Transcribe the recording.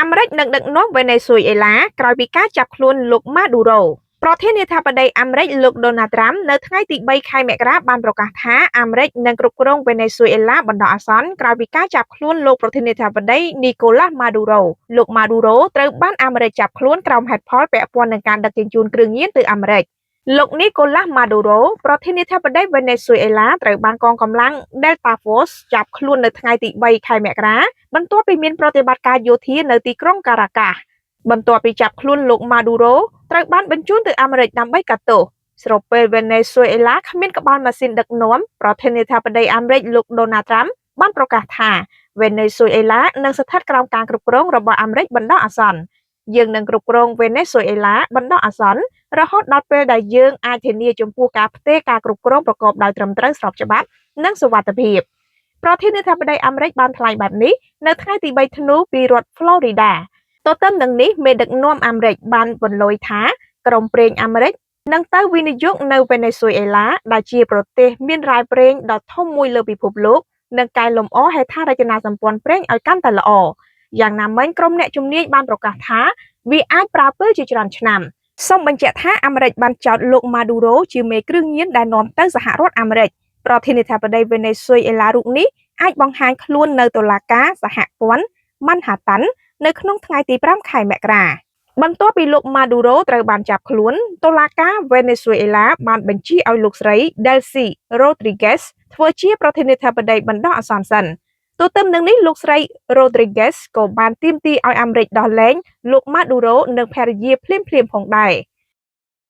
អាមេរិកនឹងដឹកនាំវេណេស៊ុយអេឡាក្រោយពីការចាប់ខ្លួនលោកម៉ាឌូរ៉ូប្រធានាធិបតីអាមេរិកលោកដូណាល់ត្រាំនៅថ្ងៃទី3 ខែមករាបានប្រកាសថាអាមេរិកនឹងគ្រប់គ្រងវេណេស៊ុយអេឡាបណ្ដោះអាសន្នក្រោយពីការចាប់ខ្លួនលោកប្រធានាធិបតីនីកូឡាស់ម៉ាឌូរ៉ូលោកម៉ាឌូរ៉ូត្រូវបានអាមេរិកចាប់ខ្លួនក្រោមហេតុផលពាក់ព័ន្ធនឹងការដឹកជញ្ជូនគ្រឿងញៀនទៅអាមេរិកលោកនីកូឡាស់ម៉ាឌូរ៉ូប្រធានាធិបតីវេណេស៊ុយអេឡាត្រូវបានកងកម្លាំង Delta Force ចាប់ខ្លួននៅថ្ងៃទី3 ខែមករាបន្ទាប់ពីមានប្រតិបត្តិការយោធានៅទីក្រុងការ៉ាកាសបន្ទាប់ពីចាប់ខ្លួនលោកម៉ាឌូរ៉ូត្រូវបានបញ្ជូនទៅអាមេរិកដើម្បីកាត់ទោសស្របពេលវេណេស៊ុយអេឡាគ្មានក្បាលម៉ាស៊ីនដឹកនាំប្រធានាធិបតីអាមេរិកលោកដូណាល់ត្រាំបានប្រកាសថាវេណេស៊ុយអេឡានឹងស្ថិតក្រោមការគ្រប់គ្រងរបស់អាមេរិកបណ្ដោះអាសន្នយើងនឹងគ្រប់គ្រងវេណេស៊ុយអេឡាបណ្ដោះអាសន្នរហូតដល់ពេលដែលយើងអាចធានាចំពោះការផ្ទេរការគ្រប់គ្រងប្រកបដោយត្រឹមត្រូវស្របច្បាប់និងសុវត្ថិភាពប្រធានាធិបតីអាមេរិកបានថ្លែងបែបនេះនៅថ្ងៃទី3ធ្នូពីរដ្ឋ Florida ទន្ទឹមនឹងនេះមេដឹកនាំអាមេរិកបានបន្លយថាក្រុមប្រេងអាមេរិកនឹងទៅវិនិយោគនៅវេណេស៊ុយអេឡាដែលជាប្រទេសមានរ៉ែប្រេងដ៏ធំមួយលើពិភពលោកនិងកែលម្អហេដ្ឋារចនាសម្ព័ន្ធប្រេងឲ្យកាន់តែល្អយ៉ាងណាមិញក្រុមអ្នកជំនាញបានប្រកាសថាវាអាចប្រើពេលជាច្រើនឆ្នាំសូមបញ្ជាក់ថាអាមេរិកបានចោទលោកម៉ាឌូរ៉ូជាមេគ្រឿងញៀនដែលនាំទៅសហរដ្ឋអាមេរិកប្រធានាធិបតីវេណេស៊ុយអេឡារូបនេះអាចបង្ហាញខ្លួននៅតុលាការសហព័ន្ធ Manhattan នៅក្នុងថ្ងៃទី5 ខែមករាបន្ទាប់ពីលោកម៉ាឌូរ៉ូត្រូវបានចាប់ខ្លួនតុលាការវេណេស៊ុយអេឡាបានបញ្ជាឲ្យលោកស្រី Delcy Rodriguez ធ្វើជាប្រធានាធិបតីបណ្ដោះអាសន្នសិនទន្ទឹមនឹងនេះលោកស្រី Rodriguez ក៏បានទាមទារឲ្យអាមេរិកដោះលែងលោកម៉ាឌូរ៉ូនិងភរិយាភ្លាមៗផងដែរ